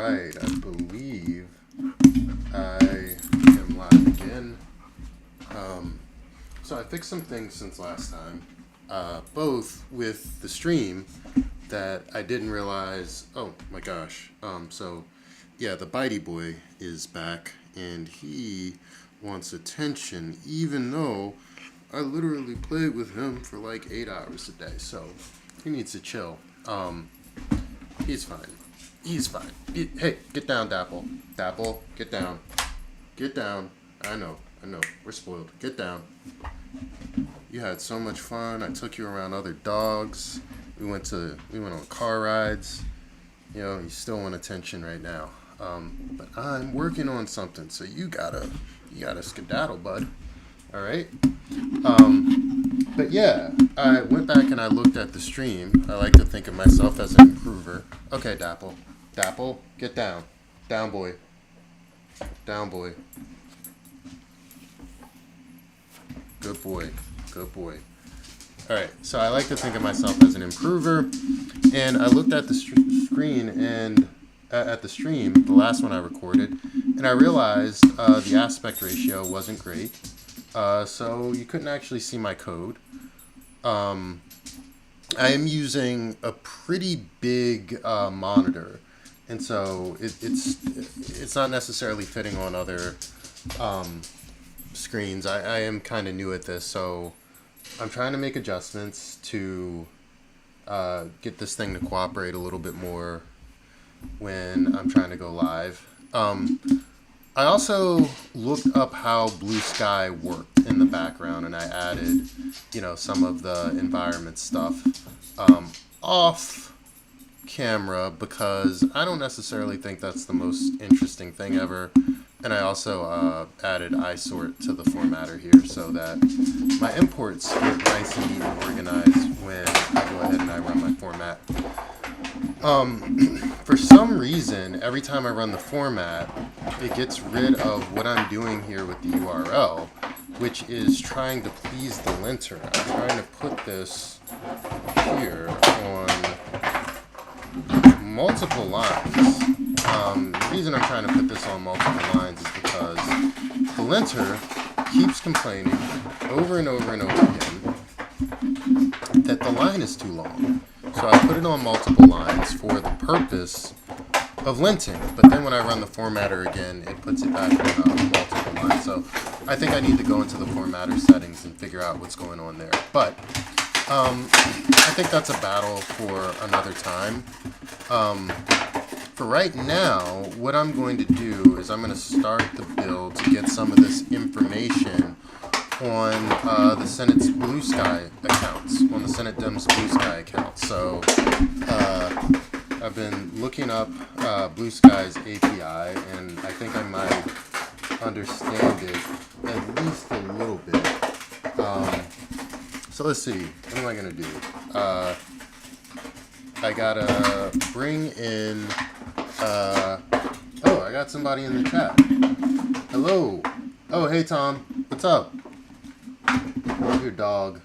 right, I believe I am live again. So I fixed some things since last time, both with the stream that I didn't realize. Oh my gosh. So yeah, the Bitey Boy is back and he wants attention, even though I literally played with him for like 8 hours a day. So he needs to chill. He's fine. He's fine. Hey, get down, Dapple. Dapple, get down. Get down. I know. We're spoiled. Get down. You had so much fun. I took you around other dogs. We went on car rides. You know, you still want attention right now. But I'm working on something, so you gotta skedaddle, bud. All right. But yeah, I went back and I looked at the stream. I like to think of myself as an improver. Okay, Dapple. Dapple, get down. Down, boy. Down, boy. Good boy. Good boy. All right, so I like to think of myself as an improver. And I looked at the screen and at the stream, the last one I recorded, and I realized the aspect ratio wasn't great. So you couldn't actually see my code. I am using a pretty big monitor, and so it's not necessarily fitting on other screens. I am kind of new at this, so I'm trying to make adjustments to get this thing to cooperate a little bit more when I'm trying to go live. I also looked up how Bluesky worked in the background, and I added, some of the environment stuff off camera because I don't necessarily think that's the most interesting thing ever. And I also added iSort to the formatter here so that my imports get nice and neat and organized when I go ahead and I run my format. For some reason, every time I run the format, it gets rid of what I'm doing here with the URL, which is trying to please the linter. I'm trying to put this here on multiple lines. The reason I'm trying to put this on multiple lines is because the linter keeps complaining over and over and over again that the line is too long. So I put it on multiple lines for the purpose of linting, but then when I run the formatter again, it puts it back on multiple lines. So I think I need to go into the formatter settings and figure out what's going on there. But I think that's a battle for another time. For right now, what I'm going to do is I'm going to start the build to get some of this information on the Senate's Bluesky accounts, on the Senate Dems Bluesky accounts. So I've been looking up Bluesky's API, and I think I might understand it at least a little bit. So let's see, what am I going to do? I gotta bring in, I got somebody in the chat. Hello. Oh, hey, Tom. What's up? Love your dog.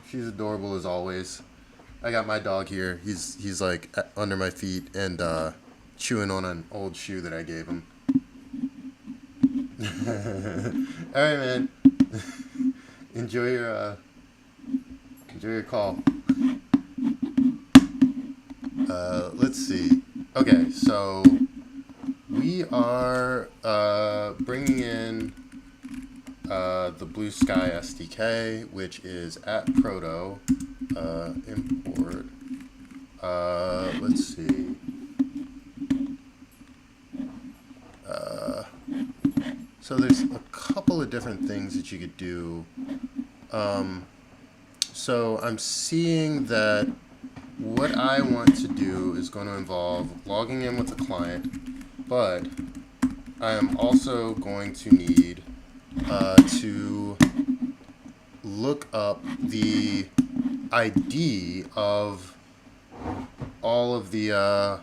She's adorable as always. I got my dog here. He's like under my feet and chewing on an old shoe that I gave him. All right, man. Enjoy your call. Let's see. Okay, so we are bringing in the Bluesky SDK, which is at proto import. Let's see. So there's a couple of different things that you could do. So I'm seeing that what I want to do is going to involve logging in with the client, but I am also going to need to look up the ID of all of the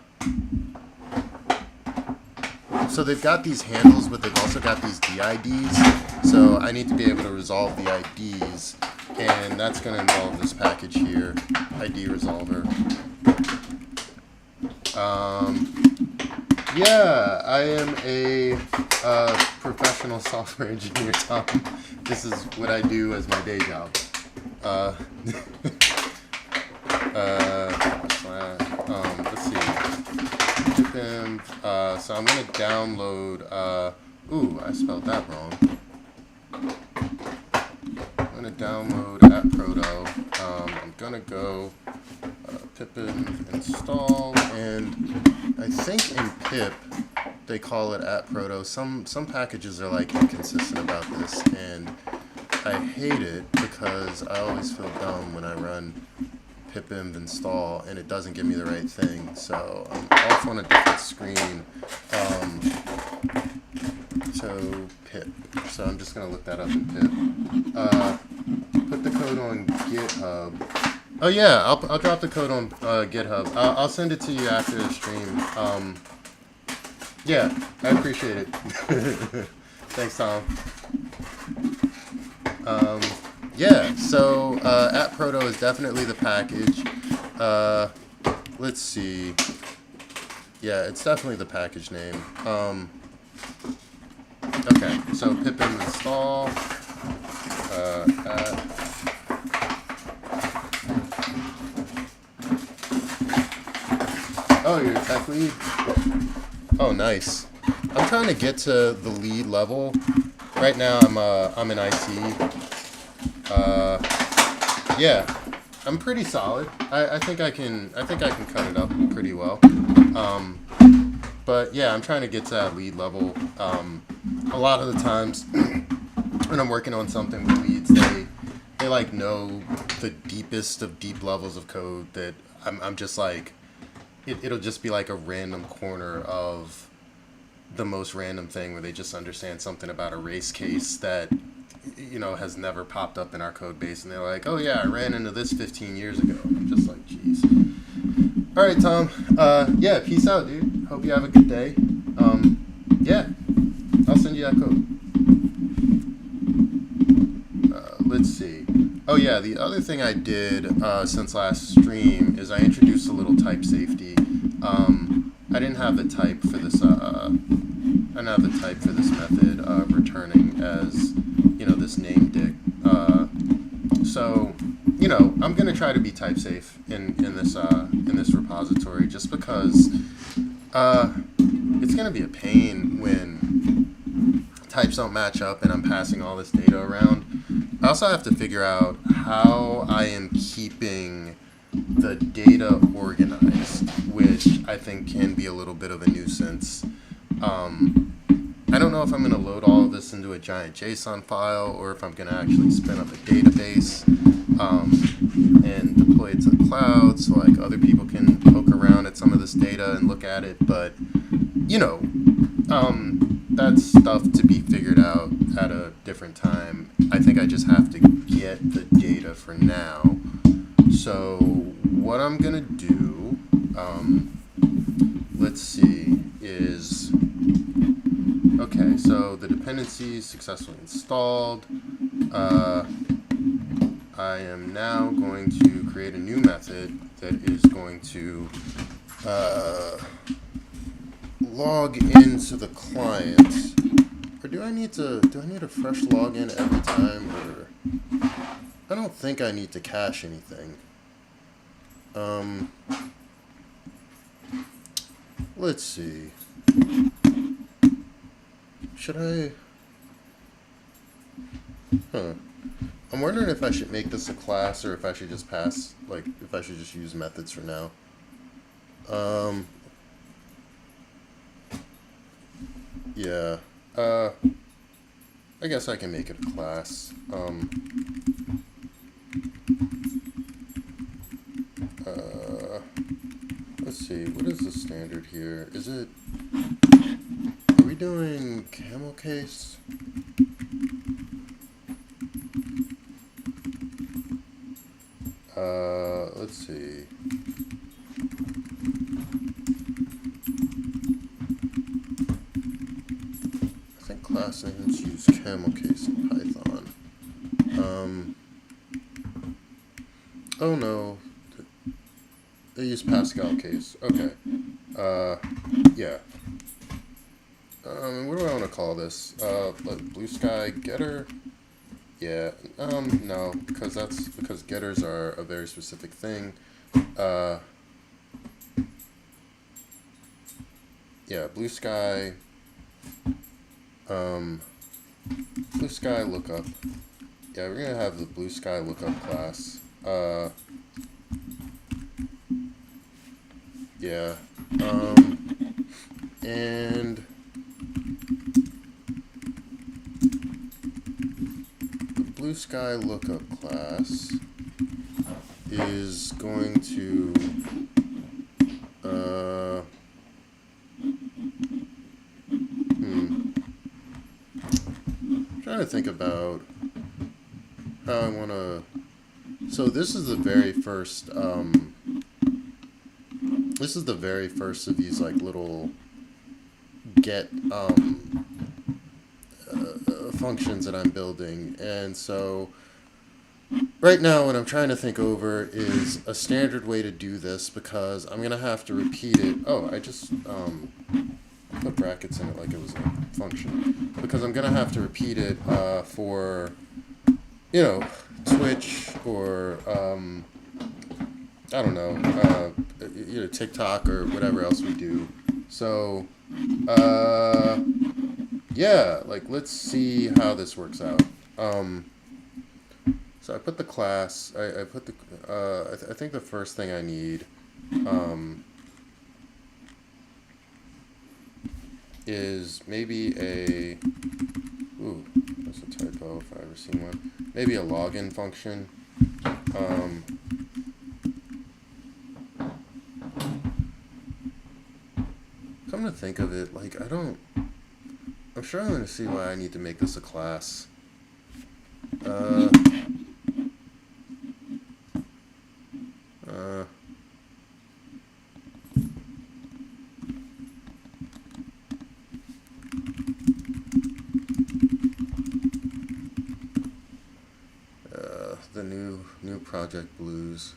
so they've got these handles, but they've also got these DIDs, so I need to be able to resolve the IDs, and that's going to involve this package here, ID resolver. Yeah, I am a professional software engineer, Tom. This is what I do as my day job. Uh, let's see. So I'm gonna download. Ooh, I spelled that wrong. I'm gonna download AppProto. I'm gonna go pippin install, and I think in pip they call it AppProto. Some packages are like inconsistent about this, and I hate it because I always feel dumb when I run pip install and it doesn't give me the right thing. So I'm off on a different screen. So pip. So I'm just gonna look that up in pip. Put the code on GitHub. Oh yeah, I'll drop the code on GitHub. I'll send it to you after the stream. Yeah, I appreciate it. Thanks, Tom. Yeah, so AppProto is definitely the package. Let's see. Yeah, it's definitely the package name. Okay, so pippin install. Oh, you're a tech lead? Oh, nice. I'm trying to get to the lead level. Right now, I'm in IT. Yeah, I'm pretty solid. I think I can cut it up pretty well. But yeah, I'm trying to get to that lead level. A lot of the times when I'm working on something with leads, they like know the deepest of deep levels of code that I'm just like, it'll just be like a random corner of the most random thing where they just understand something about a race case that, you know, has never popped up in our code base, and they're like, oh yeah, I ran into this 15 years ago. I'm just like, jeez. All right, Tom. Yeah, peace out, dude. Hope you have a good day. Yeah, I'll send you that code. Let's see. Oh yeah, the other thing I did since last stream is I introduced a little type safety. I didn't have the type for this. I didn't have the type for this method returning as, you know, this name dict. So, you know, I'm gonna try to be type safe in this repository, just because it's gonna be a pain when types don't match up and I'm passing all this data around. I also have to figure out how I am keeping the data organized, which I think can be a little bit of a nuisance. I don't know if I'm going to load all of this into a giant JSON file, or if I'm going to actually spin up a database and deploy it to the cloud so like other people can poke around at some of this data and look at it. But, you know, that's stuff to be figured out at a different time. I think I just have to get the data for now. So what I'm going to do, let's see, is, okay, so the dependency is successfully installed. I am now going to create a new method that is going to log into the client. Or do I need a fresh login every time? Or I don't think I need to cache anything. Let's see. Should I? I'm wondering if I should make this a class, or if I should just pass, like, if I should just use methods for now. Yeah. I guess I can make it a class. Let's see, what is the standard here? Is it, are we doing camel case? Let's see. I think class names use camel case in Python. Oh no. They use Pascal case. Okay. Yeah. What do I want to call this? Like blue sky getter? Yeah, no, because getters are a very specific thing. Yeah, blue sky lookup. Yeah, we're gonna have the blue sky lookup class. Yeah, and the blue sky lookup class is going to trying to think about how I want to. So this is the very first. This is the very first of these like little get functions that I'm building, and so right now what I'm trying to think over is a standard way to do this because I'm gonna have to repeat it. Oh, I just put brackets in it like it was a function because I'm gonna have to repeat it for Twitch or I don't know TikTok or whatever else we do. So yeah, like let's see how this works out. So I put the class. I put the. I think the first thing I need is maybe a. Ooh, that's a typo if I ever seen one. Maybe a login function. Come to think of it, like I'm struggling to see why I need to make this a class. The new Project Blues.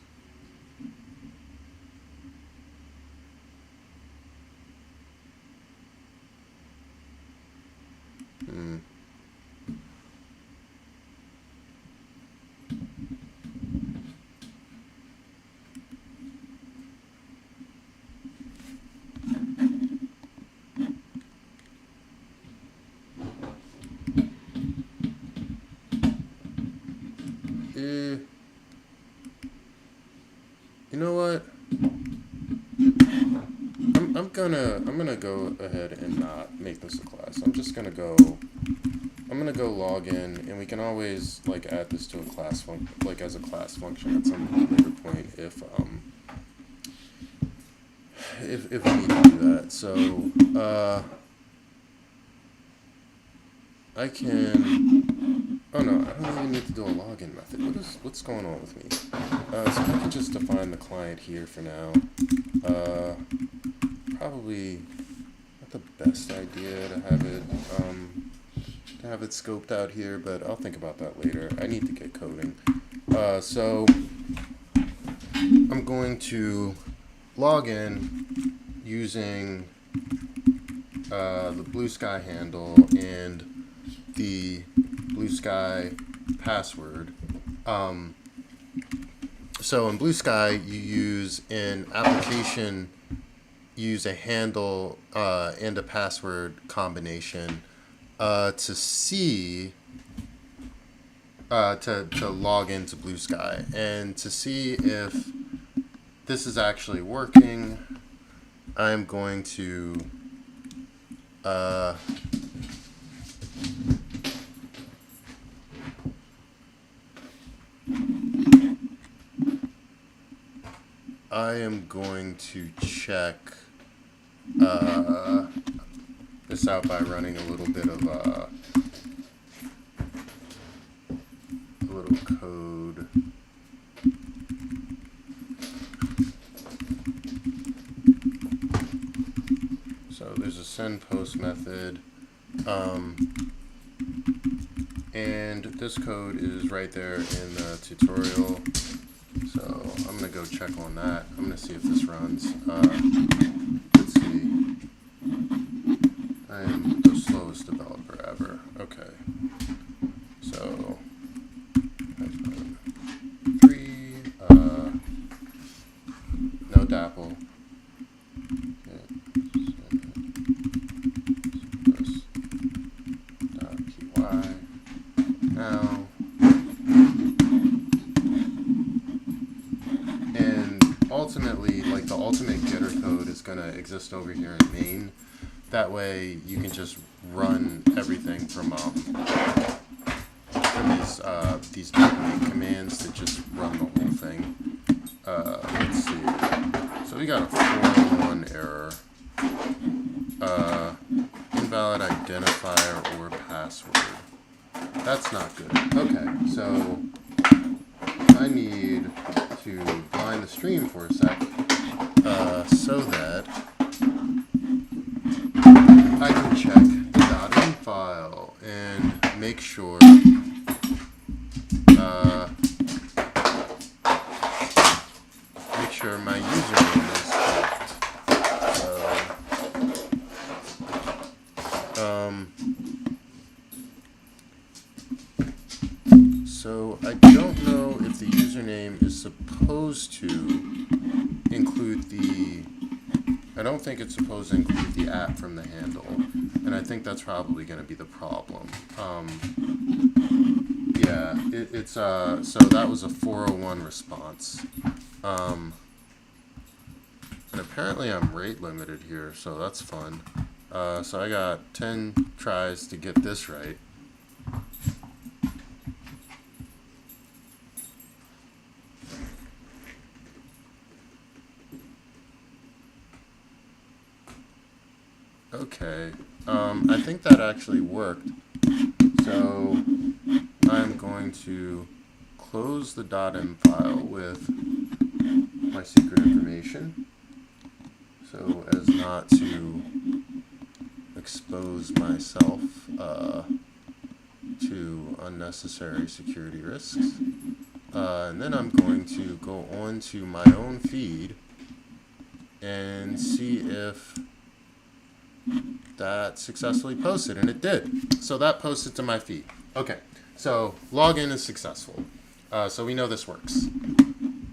You know what? I'm gonna go ahead and not make this a class. I'm gonna go log in, and we can always like add this to a class as a class function at some later point if we need to do that. So I can. Oh no, I don't even need to do a login method. What's going on with me? So I can just define the client here for now. Probably not the best idea to have it scoped out here, but I'll think about that later. I need to get coding. So I'm going to log in using the Bluesky handle and the Bluesky password. So in Bluesky, you use an application, use a handle and a password combination to see to log into Bluesky and to see if this is actually working. I'm going to check this out by running a little bit of a little code. So there's a send post method, and this code is right there in the tutorial. So I'm gonna go check on that. I'm gonna see if this runs. Let's see. I am the slowest developer ever. Okay. So, 3, no DAPL. .py. Now, and ultimately, like the ultimate getter code is going to exist over here in main. That way, you can just run everything from these duplicate commands to just run the whole thing. Let's see. So we got a 401 error. Invalid identifier or password. That's not good. Okay, so I need to blind the stream for a sec, so that I can check the .in file and make sure my username is correct. So I don't know if the username is supposed to include I don't think it's supposed to include the @ from the handle, and I think that's probably going to be the problem. Yeah, it's so that was a 401 response. And apparently I'm rate limited here, so that's fun. So I got 10 tries to get this right. Okay, I think that actually worked. So I'm going to close the .in file with my secret information, so as not to expose myself to unnecessary security risks. And then I'm going to go on to my own feed and see if that successfully posted, and it did. So that posted to my feed. Okay, so login is successful. So we know this works.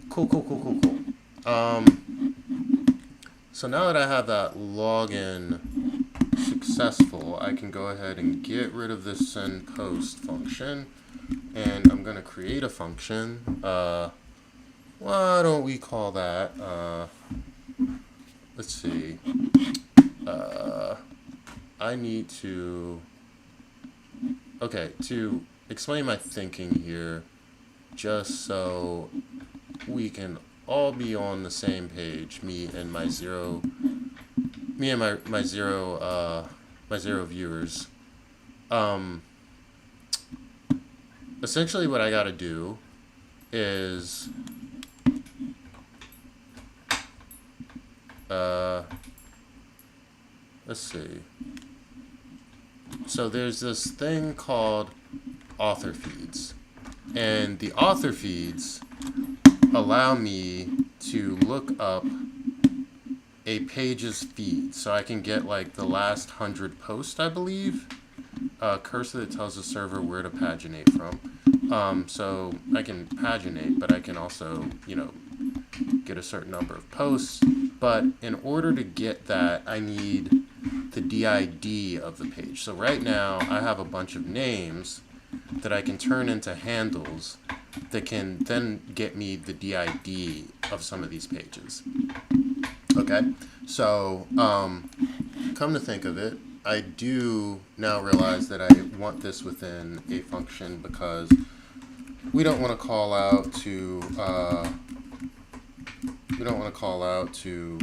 Cool. So now that I have that login successful, I can go ahead and get rid of this send post function, and I'm going to create a function. Why don't we call that, let's see, I need to, okay, to explain my thinking here, just so we can all be on the same page, me and my zero viewers. Essentially what I gotta do is let's see. So there's this thing called author feeds, and the author feeds allow me to look up a page's feed, so I can get like the last 100 posts, I believe. Cursor that tells the server where to paginate from. So I can paginate, but I can also, get a certain number of posts. But in order to get that, I need the DID of the page. So right now, I have a bunch of names that I can turn into handles that can then get me the DID of some of these pages. Okay, so come to think of it, I do now realize that I want this within a function because we don't want to call out to we don't want to call out to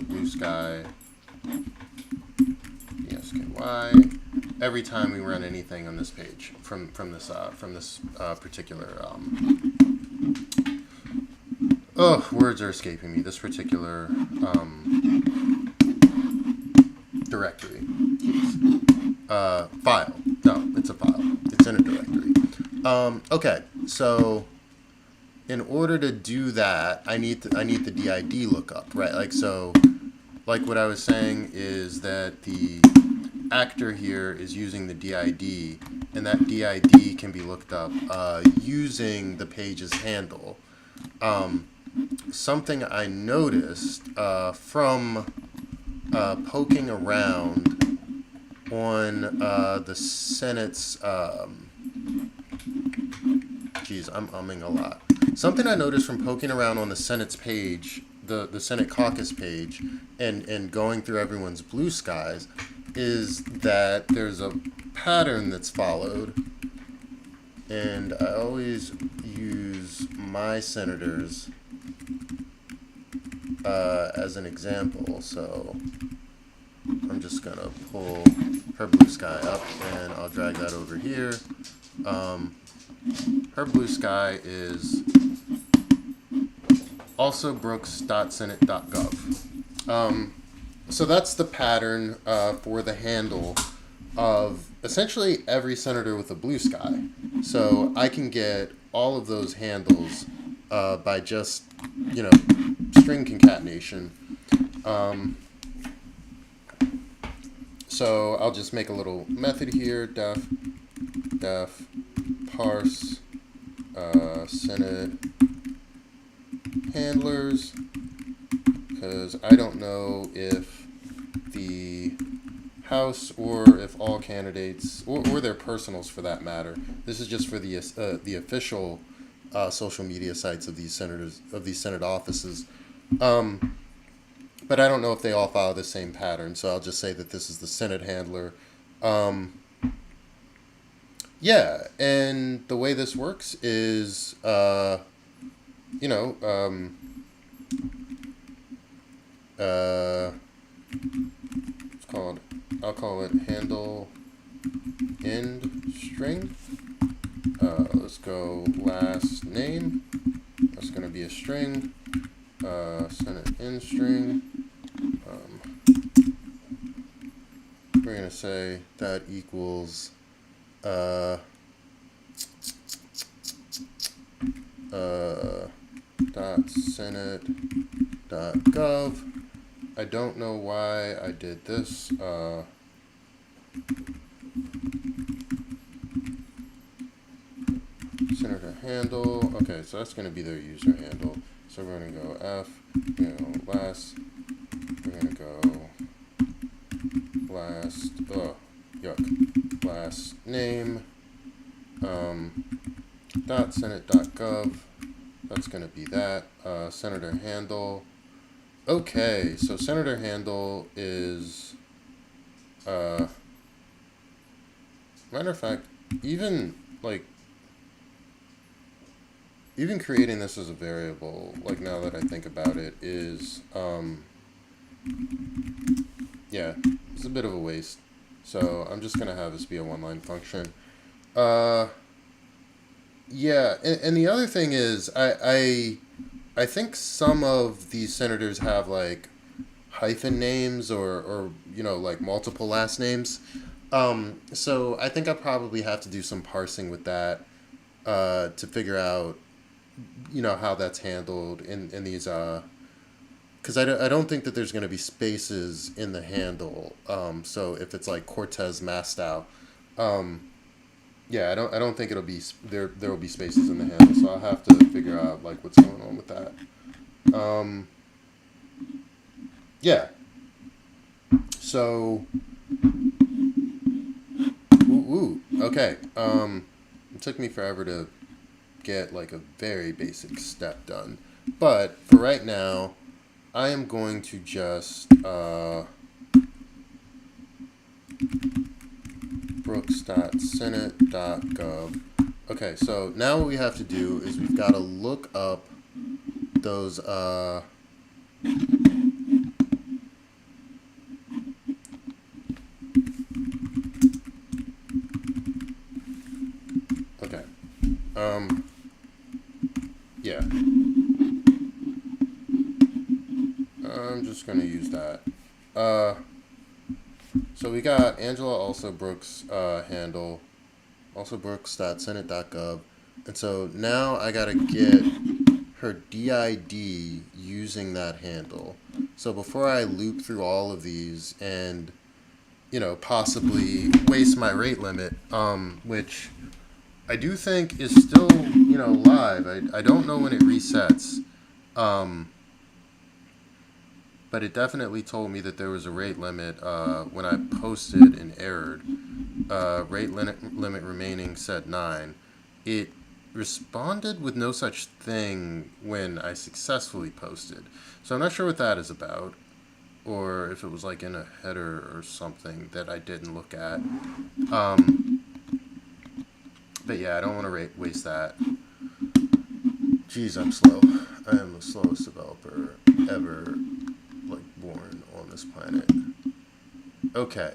Bluesky, BSKY, every time we run anything on this page from this particular words are escaping me. This particular directory, file. No, it's a file. It's in a directory. Okay, so in order to do that, I need the DID lookup, right? Like, so, like what I was saying is that the actor here is using the DID, and that DID can be looked up using the page's handle. Something I noticed from poking around on the Senate's, geez, I'm umming a lot. Something I noticed from poking around on the Senate's page, the Senate caucus page, and going through everyone's Blueskies, is that there's a pattern that's followed, and I always use my senators as an example. So I'm just gonna pull her Bluesky up, and I'll drag that over here. Her Bluesky is also brooks.senate.gov. So that's the pattern for the handle of essentially every senator with a Bluesky. So I can get all of those handles by just, string concatenation. So I'll just make a little method here, def parse Senate handlers, because I don't know if the House or if all candidates or their personals for that matter. This is just for the official social media sites of these senators, of these Senate offices. But I don't know if they all follow the same pattern, so I'll just say that this is the Senate handler. Yeah, and the way this works is, it's called, I'll call it handle end string. Let's go last name. That's going to be a string. Senate end string. We're going to say that equals .senate.gov. I don't know why I did this. Senator handle. Okay, so that's going to be their user handle. So we're going to go F, last. We're going to go last, last name, .senate.gov. That's going to be that. Senator handle. Okay, so senator handle is, matter of fact, even creating this as a variable, like now that I think about it, is, yeah, it's a bit of a waste. So I'm just going to have this be a one-line function. Yeah, and the other thing is, I think some of these senators have like hyphen names or like multiple last names. So I think I probably have to do some parsing with that to figure out how that's handled in these because I don't think that there's going to be spaces in the handle. So if it's like Cortez Mastow, yeah, I don't think it'll be there will be spaces in the handle, so I'll have to figure out like what's going on with that. Yeah. So okay. It took me forever to get like a very basic step done. But for right now, I am going to just brooks.senate.gov. Okay, so now what we have to do is we've got to look up those okay. Yeah. I'm just going to use that. So we got Angela also Brooks handle, also brooks.senate.gov. And so now I got to get her DID using that handle. So before I loop through all of these and, possibly waste my rate limit, which I do think is still, live. I don't know when it resets. But it definitely told me that there was a rate limit when I posted and errored. Rate limit remaining said 9. It responded with no such thing when I successfully posted. So I'm not sure what that is about, or if it was like in a header or something that I didn't look at. But yeah, I don't want to waste that. Jeez, I'm slow. I am the slowest developer ever, born on this planet. Okay.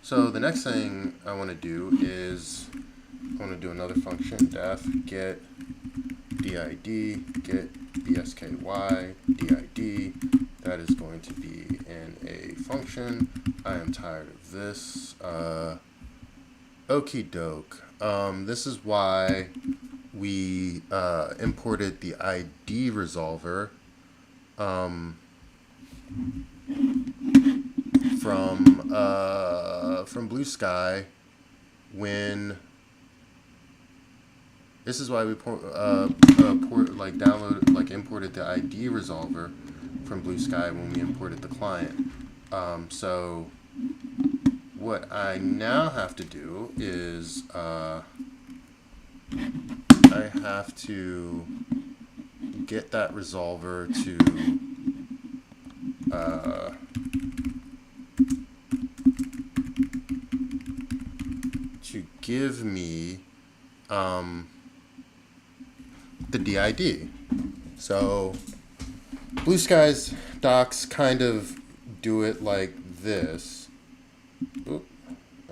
So the next thing I want to do is I want to do another function, def get did, get bsky did. That is going to be in a function. I am tired of this. Okie doke. This is why we imported the ID resolver from Bluesky when this is why we imported the ID resolver from Bluesky when we imported the client. So what I now have to do is I have to get that resolver to give me the DID. So Bluesky's docs kind of do it like this. Oop,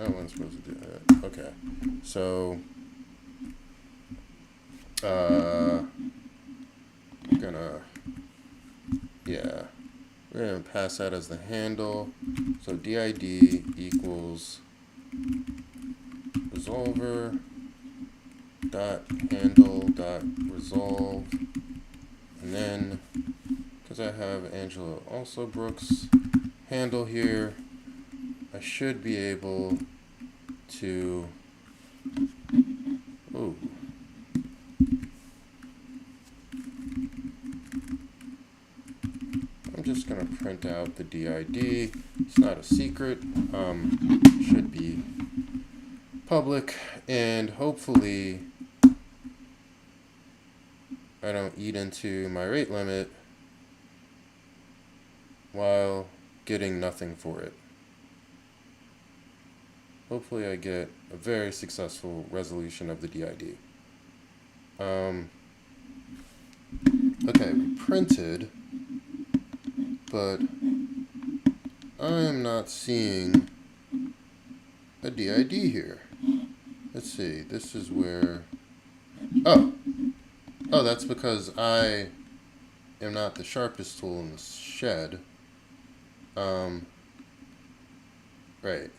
I wasn't supposed to do that. Okay, so we're gonna pass that as the handle. So DID equals resolver dot handle dot resolve, and then because I have Angela also Brooks handle here, I should be able to I'm just gonna print out the DID. It's not a secret. Should be public, and hopefully I don't eat into my rate limit while getting nothing for it. Hopefully I get a very successful resolution of the DID. Okay, we printed, but I am not seeing a DID here. Let's see, this is where, oh, that's because I am not the sharpest tool in the shed. Right.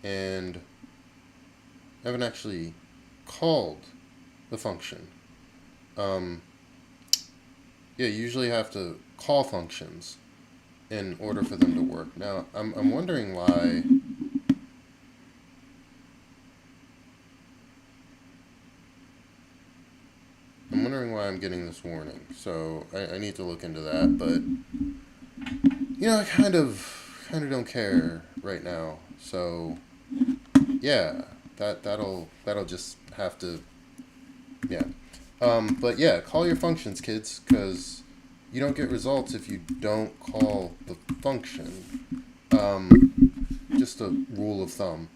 And I haven't actually called the function. Yeah, you usually have to call functions in order for them to work. Now, I'm wondering why I'm getting this warning. So I need to look into that, but I kind of don't care right now. So yeah, that'll just have to, yeah. But yeah, call your functions, kids, because you don't get results if you don't call the function. Just a rule of thumb.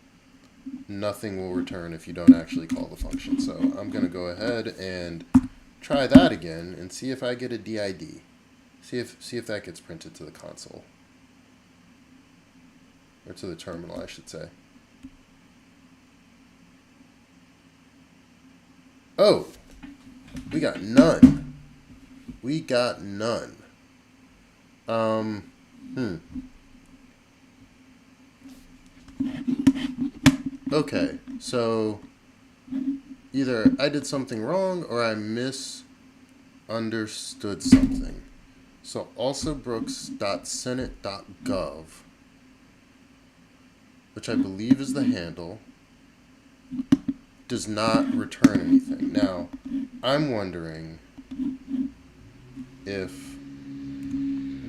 Nothing will return if you don't actually call the function. So I'm going to go ahead and try that again and see if I get a DID. See if that gets printed to the console. Or to the terminal, I should say. Oh! We got none. Okay, so either I did something wrong or I misunderstood something. So alsobrooks.senate.gov, which I believe is the handle, does not return anything. Now, I'm wondering if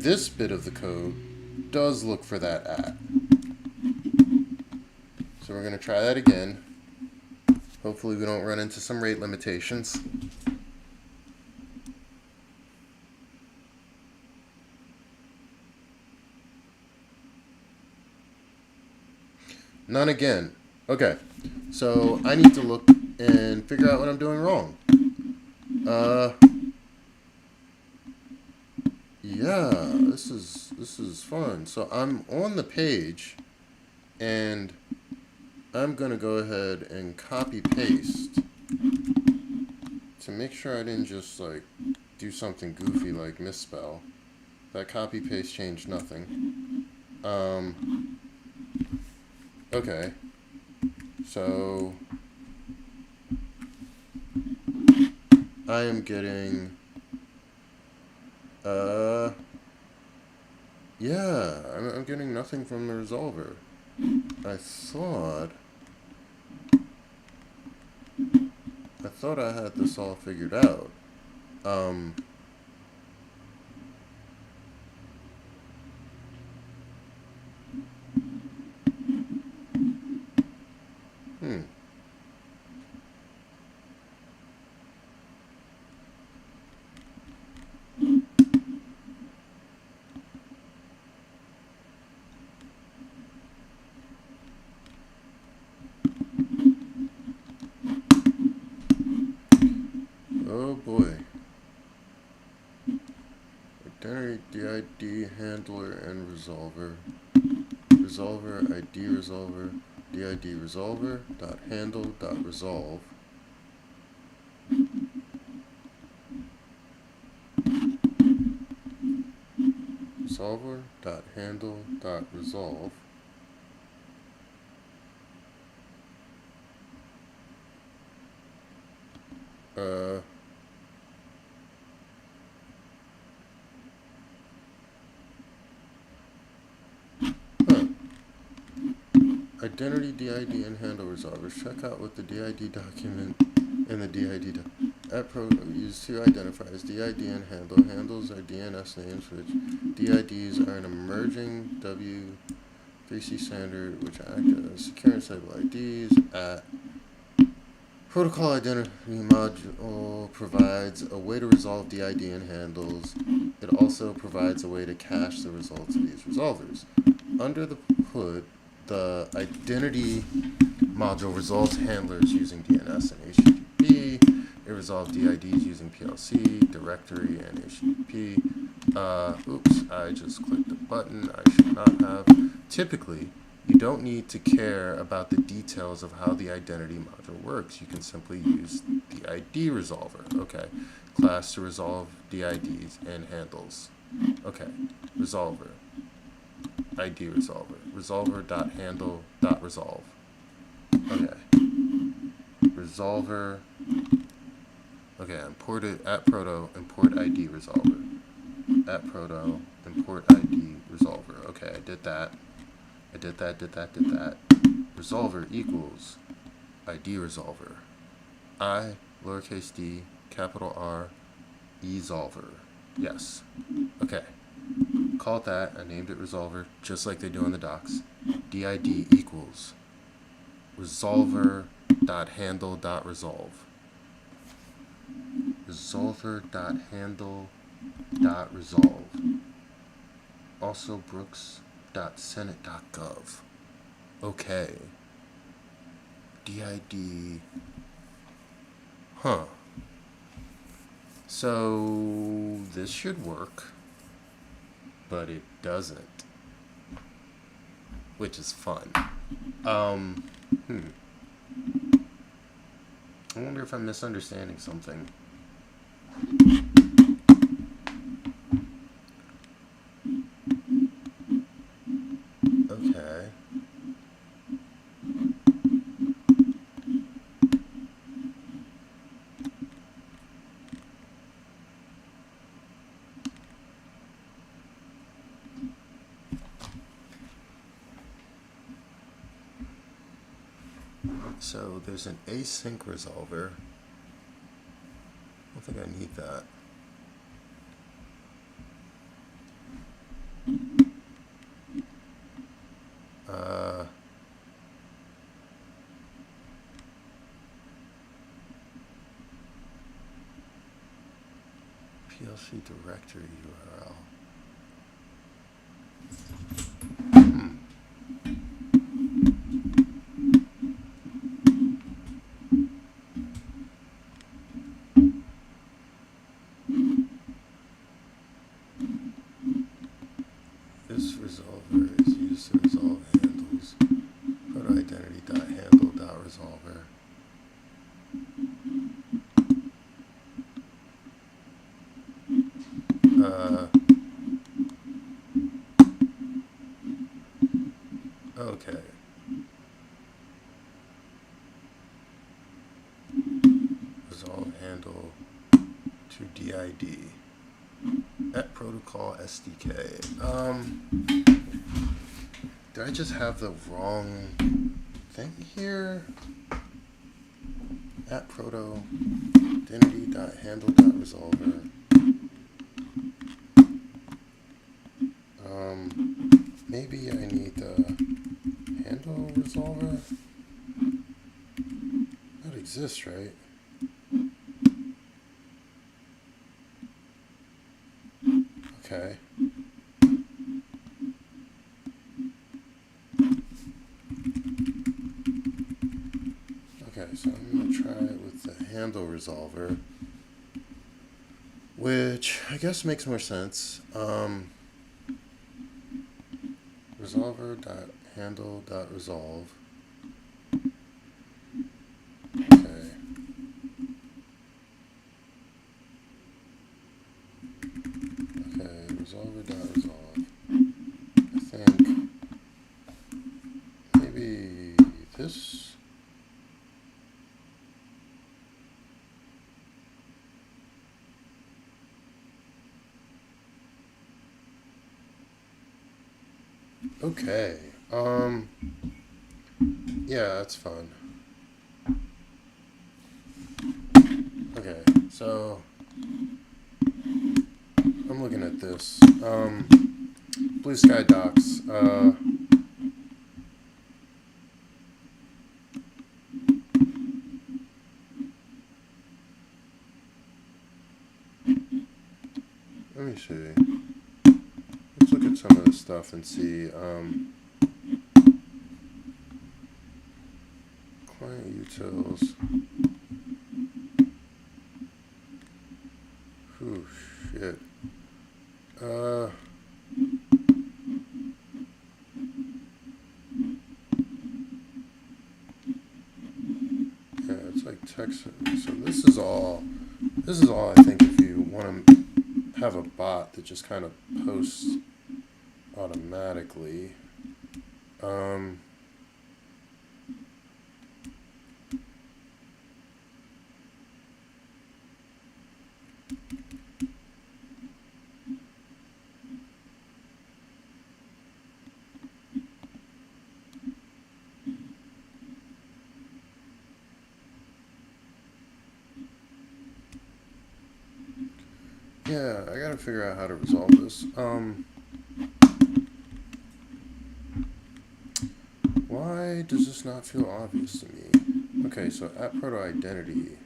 this bit of the code does look for that at. So we're going to try that again. Hopefully we don't run into some rate limitations. None again. Okay, so I need to look and figure out what I'm doing wrong. Yeah, this is fun. So I'm on the page, and I'm gonna go ahead and copy paste to make sure I didn't just like do something goofy like misspell. That copy paste changed nothing. Okay. So I am getting yeah, I'm getting nothing from the resolver. I thought I had this all figured out. Oh boy. Identity, DID, handler, and resolver. Resolver, ID resolver, DID resolver, dot handle, dot resolve. Resolver, dot handle, dot resolve. Identity, DID, and handle resolvers. Check out what the DID document and the DID at Pro use two identifiers, DID and handle. Handles are DNS names, which DIDs are an emerging W3C standard, which act as secure and stable IDs. At Protocol Identity Module provides a way to resolve DID and handles. It also provides a way to cache the results of these resolvers. Under the hood, the identity module resolves handlers using DNS and HTTP. It resolves DIDs using PLC, directory, and HTTP. Oops, I just clicked the button I should not have. Typically, you don't need to care about the details of how the identity module works. You can simply use the ID resolver. Okay, class to resolve DIDs and handles. Okay, resolver. ID resolver. Resolver.handle.resolve. Okay. Resolver. Okay, imported at proto, import ID resolver. At proto, import ID resolver. Okay, I did that. Did that. Resolver equals ID resolver. I, lowercase d, capital R, esolver. Yes. Okay. Call it that. I named it resolver, just like they do in the docs. DID equals resolver.handle.resolve. Resolver.handle.resolve. Also brooks.senate.gov. Okay. DID. Huh. So this should work, but it doesn't, which is fun. I wonder if I'm misunderstanding something. Okay. so there's an async resolver. I don't think I need that. PLC directory URL. This resolver is used to resolve handles. Photo identity.handle.resolver. Okay. Resolve handle to DID. At protocol SDK. Did I just have the wrong thing here? At proto identity.handle.resolver. Maybe I need the handle resolver. That exists, right? Okay. Okay, so I'm going to try it with the handle resolver, which I guess makes more sense. Resolver.handle.resolve. Okay. Okay, resolver.resolve. I think maybe this. Okay. Yeah, that's fun. Okay, so I'm looking at this. Bluesky docs. Let me see. Let's look at some of this stuff and see. Client utils. Ooh, shit. Yeah, it's like text. So this is all I think if you want to have a bot that just kind of posts automatically. Yeah, I gotta figure out how to resolve this. Why does this not feel obvious to me? Okay, so at proto identity.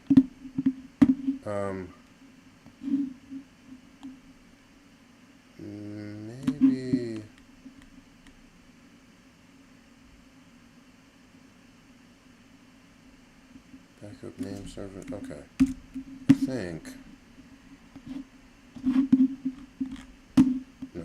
Maybe. Backup name server. Okay. I think. No.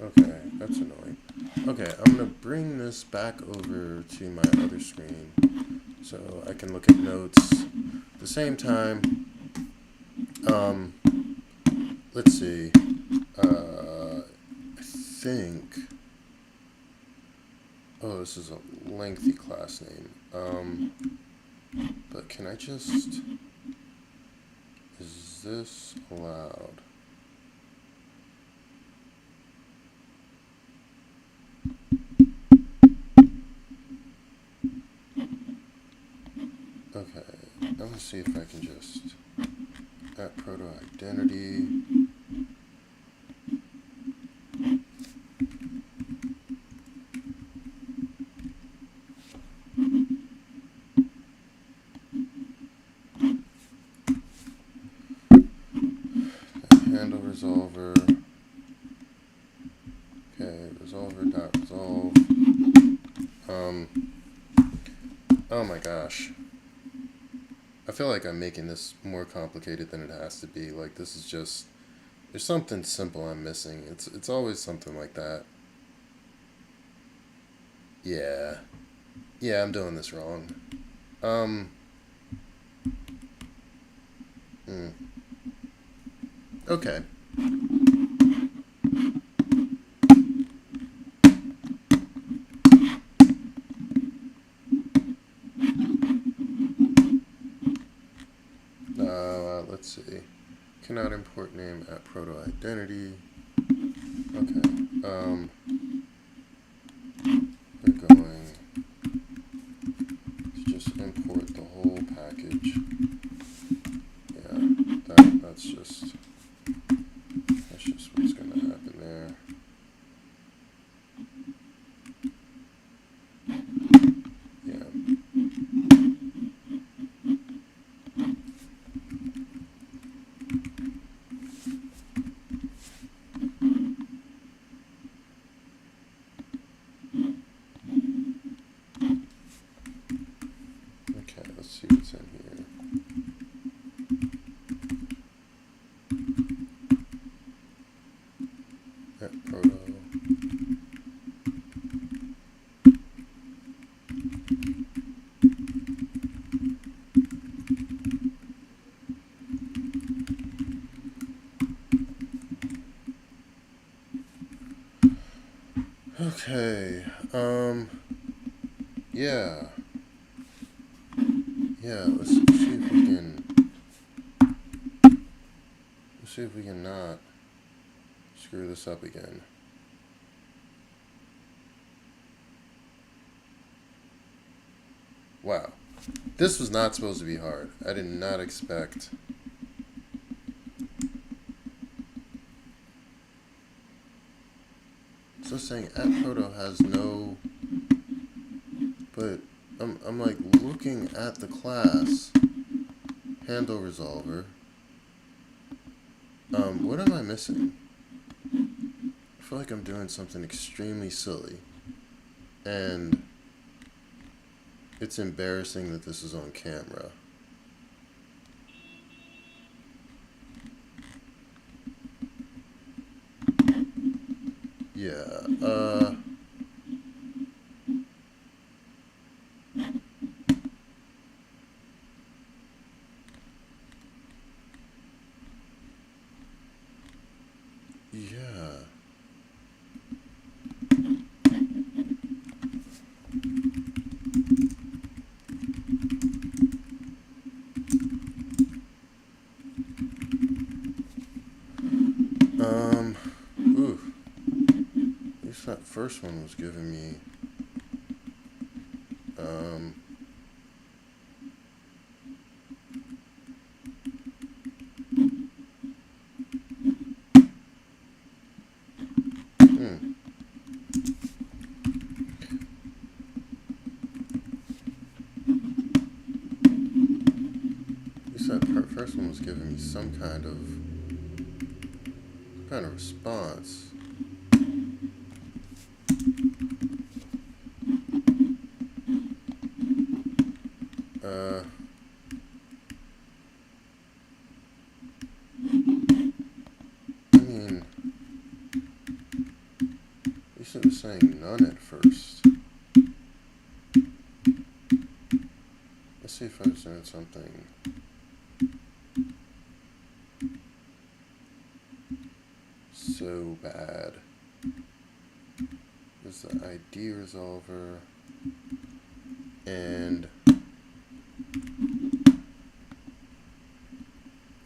Okay, that's annoying. Okay, I'm gonna bring this back over to my other screen so I can look at notes at the same time. Let's see. I think. Oh, this is a lengthy class name. But can I just Is this allowed? Okay, I'm gonna see if I can just add proto identity. Handle resolver. Okay, resolver.resolve. Oh my gosh. I feel like I'm making this more complicated than it has to be. Like, this is just, there's something simple I'm missing. It's always something like that. Yeah. Yeah, I'm doing this wrong. Okay. Let's see. Cannot import name at proto identity. Okay. We're going to just import the whole package. Yeah, that's just what's going to happen there. Yeah. Okay, let's see what's in here. At proto. Okay, yeah. Yeah, let's see if we can not screw this up again. Wow. This was not supposed to be hard. I did not expect. So saying at proto has no, but I'm like looking at the class handle resolver. What am I missing? I feel like I'm doing something extremely silly, and it's embarrassing that this is on camera. Yeah, yeah. Ooh. At least that first one was giving me, that first one was giving me some kind of response. I mean, at least it was saying none at first. Let's see if I was doing something. So bad. There's the ID resolver and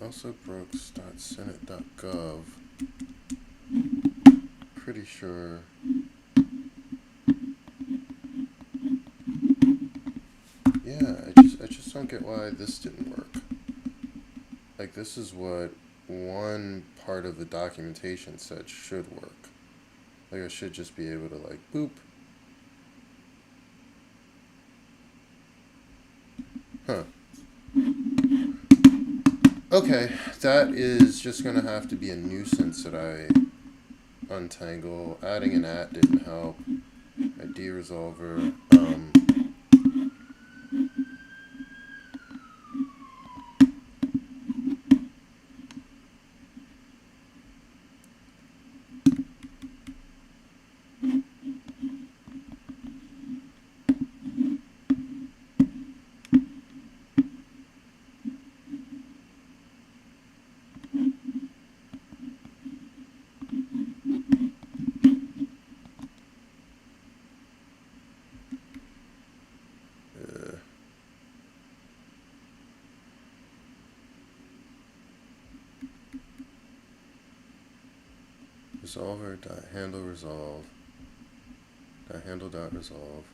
Also brooks.senate.gov. Pretty sure. Yeah, I just don't get why this didn't work. Like, this is what one part of the documentation said should work. Like, I should just be able to, like, boop. Huh. Okay, that is just gonna have to be a nuisance that I untangle. Adding an at didn't help. ID resolver. Resolver dot handle resolve dot handle dot resolve.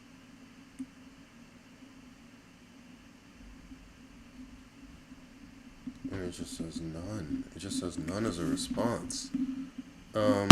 And it just says none. It just says none as a response. Huh.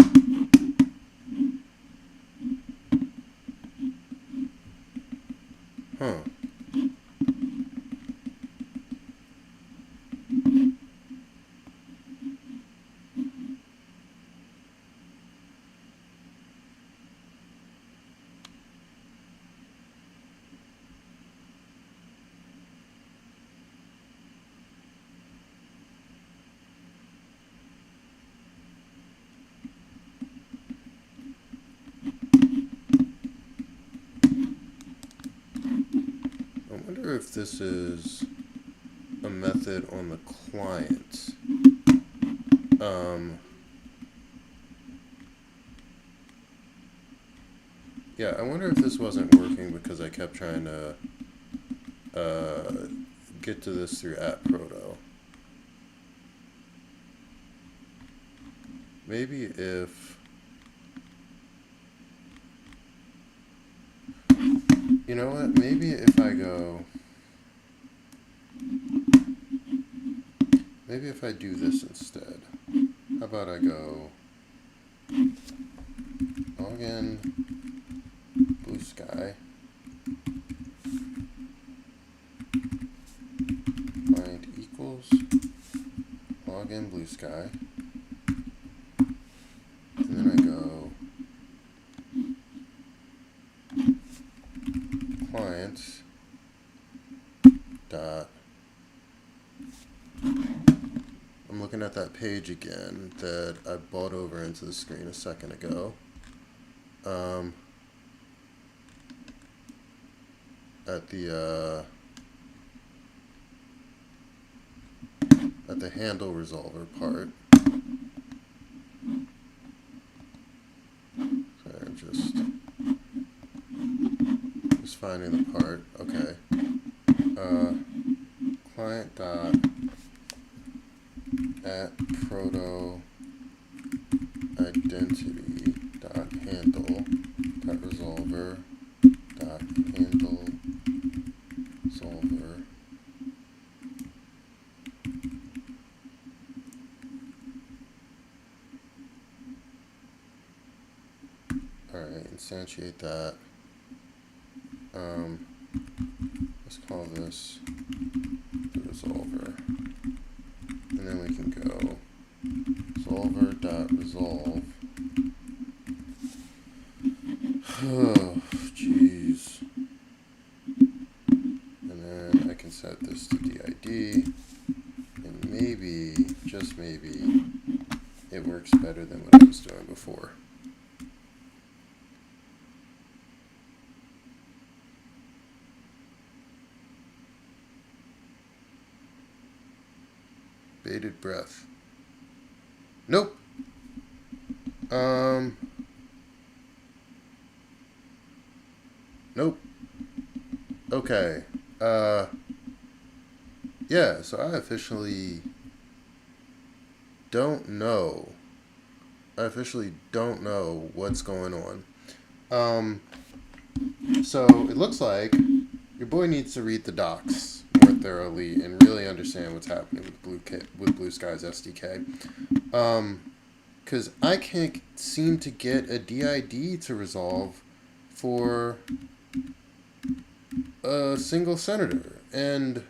I wonder if this is a method on the client. Yeah, I wonder if this wasn't working because I kept trying to get to this through @proto. Maybe if... You know what? Maybe if I go... Maybe if I do this instead. How about I go... Login Bluesky. Client equals login Bluesky. And then I go client dot... I'm looking at that page again that I bought over into the screen a second ago. At the handle resolver part. Sorry, I'm just finding the part. Okay. Client dot @proto identity dot handle dot resolver dot handle solver. Alright, instantiate that. Let's call this the resolver. And then we can go resolver.resolve. Oh, jeez. And then I can set this to DID. And maybe, just maybe, it works better than what I was doing before. Bated breath. Nope. Nope. Okay. Yeah, so I officially don't know. I officially don't know what's going on. So it looks like your boy needs to read the docs more thoroughly and really understand what's happening with Bluesky's SDK. Because I can't seem to get a DID to resolve for a single senator. And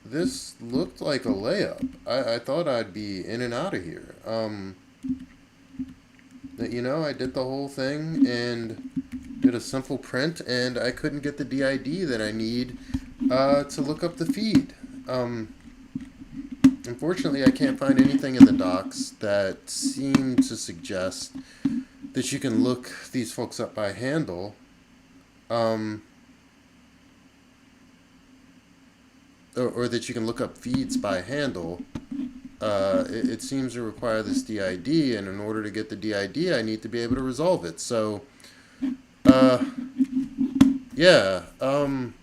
this looked like a layup. I thought I'd be in and out of here. You know, I did the whole thing and did a simple print, and I couldn't get the DID that I need to look up the feed. Unfortunately, I can't find anything in the docs that seem to suggest that you can look these folks up by handle. Or that you can look up feeds by handle. It seems to require this DID, and in order to get the DID, I need to be able to resolve it. So, yeah, I'm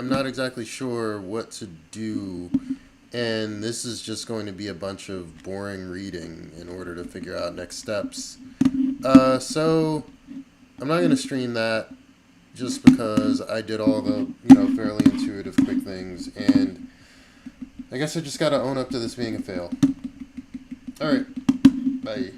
not exactly sure what to do, and this is just going to be a bunch of boring reading in order to figure out next steps. So, I'm not going to stream that just because I did all the, fairly intuitive, quick things, and I guess I just got to own up to this being a fail. Alright, bye.